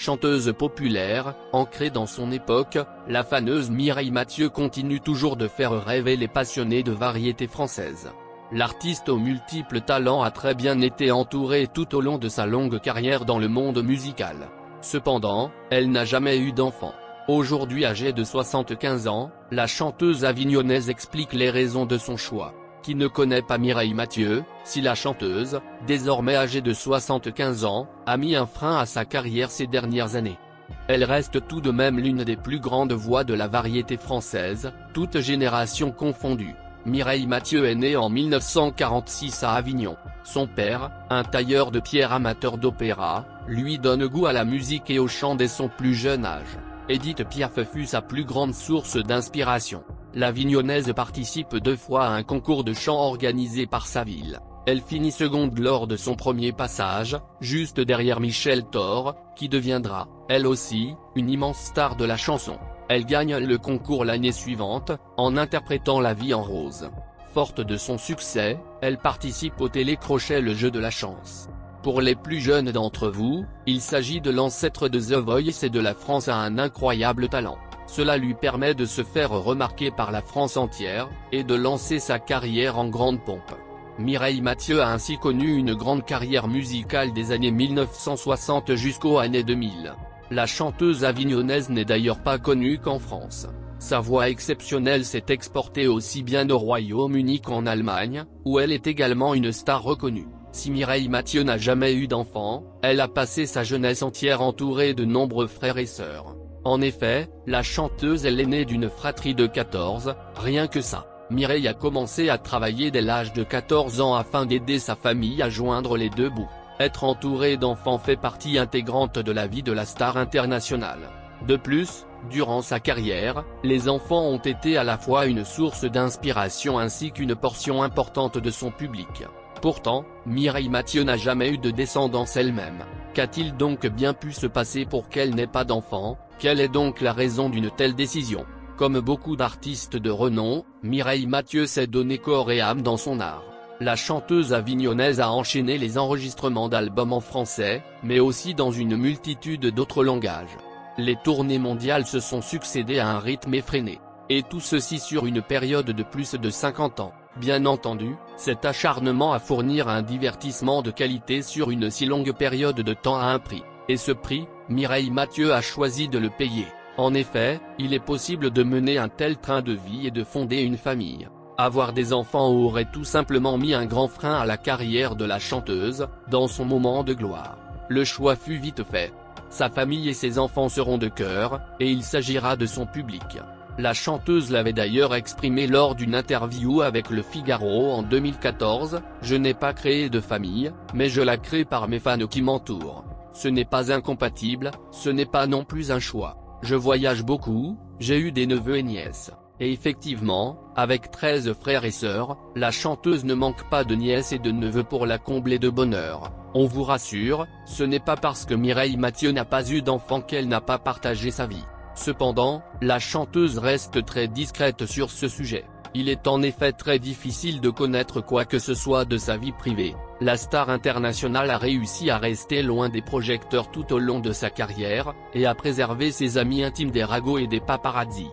Chanteuse populaire, ancrée dans son époque, la faneuse Mireille Mathieu continue toujours de faire rêver les passionnés de variété française. L'artiste aux multiples talents a très bien été entourée tout au long de sa longue carrière dans le monde musical. Cependant, elle n'a jamais eu d'enfant. Aujourd'hui âgée de 75 ans, la chanteuse avignonnaise explique les raisons de son choix. Qui ne connaît pas Mireille Mathieu, si la chanteuse, désormais âgée de 75 ans, a mis un frein à sa carrière ces dernières années. Elle reste tout de même l'une des plus grandes voix de la variété française, toutes générations confondues. Mireille Mathieu est née en 1946 à Avignon. Son père, un tailleur de pierre amateur d'opéra, lui donne goût à la musique et au chant dès son plus jeune âge. Édith Piaf fut sa plus grande source d'inspiration. L'Avignonnaise participe 2 fois à un concours de chant organisé par sa ville. Elle finit seconde lors de son premier passage, juste derrière Michel Thor, qui deviendra, elle aussi, une immense star de la chanson. Elle gagne le concours l'année suivante, en interprétant La vie en rose. Forte de son succès, elle participe au télécrochet Le jeu de la chance. Pour les plus jeunes d'entre vous, il s'agit de l'ancêtre de The Voice et de La France a un incroyable talent. Cela lui permet de se faire remarquer par la France entière, et de lancer sa carrière en grande pompe. Mireille Mathieu a ainsi connu une grande carrière musicale des années 1960 jusqu'aux années 2000. La chanteuse avignonnaise n'est d'ailleurs pas connue qu'en France. Sa voix exceptionnelle s'est exportée aussi bien au Royaume-Uni qu'en Allemagne, où elle est également une star reconnue. Si Mireille Mathieu n'a jamais eu d'enfant, elle a passé sa jeunesse entière entourée de nombreux frères et sœurs. En effet, la chanteuse est l'aînée d'une fratrie de 14, rien que ça. Mireille a commencé à travailler dès l'âge de 14 ans afin d'aider sa famille à joindre les deux bouts. Être entourée d'enfants fait partie intégrante de la vie de la star internationale. De plus, durant sa carrière, les enfants ont été à la fois une source d'inspiration ainsi qu'une portion importante de son public. Pourtant, Mireille Mathieu n'a jamais eu de descendance elle-même. Qu'a-t-il donc bien pu se passer pour qu'elle n'ait pas d'enfant? Quelle est donc la raison d'une telle décision? Comme beaucoup d'artistes de renom, Mireille Mathieu s'est donné corps et âme dans son art. La chanteuse avignonnaise a enchaîné les enregistrements d'albums en français, mais aussi dans une multitude d'autres langages. Les tournées mondiales se sont succédé à un rythme effréné. Et tout ceci sur une période de plus de 50 ans. Bien entendu, cet acharnement à fournir un divertissement de qualité sur une si longue période de temps a un prix. Et ce prix, Mireille Mathieu a choisi de le payer. En effet, il est possible de mener un tel train de vie et de fonder une famille. Avoir des enfants aurait tout simplement mis un grand frein à la carrière de la chanteuse, dans son moment de gloire. Le choix fut vite fait. Sa famille et ses enfants seront de cœur, et il s'agira de son public. La chanteuse l'avait d'ailleurs exprimé lors d'une interview avec Le Figaro en 2014, « Je n'ai pas créé de famille, mais je la crée par mes fans qui m'entourent. Ce n'est pas incompatible, ce n'est pas non plus un choix. Je voyage beaucoup, j'ai eu des neveux et nièces. Et effectivement, avec 13 frères et sœurs, la chanteuse ne manque pas de nièces et de neveux pour la combler de bonheur. On vous rassure, ce n'est pas parce que Mireille Mathieu n'a pas eu d'enfant qu'elle n'a pas partagé sa vie. Cependant, la chanteuse reste très discrète sur ce sujet. Il est en effet très difficile de connaître quoi que ce soit de sa vie privée. La star internationale a réussi à rester loin des projecteurs tout au long de sa carrière, et à préserver ses amis intimes des ragots et des paparazzis.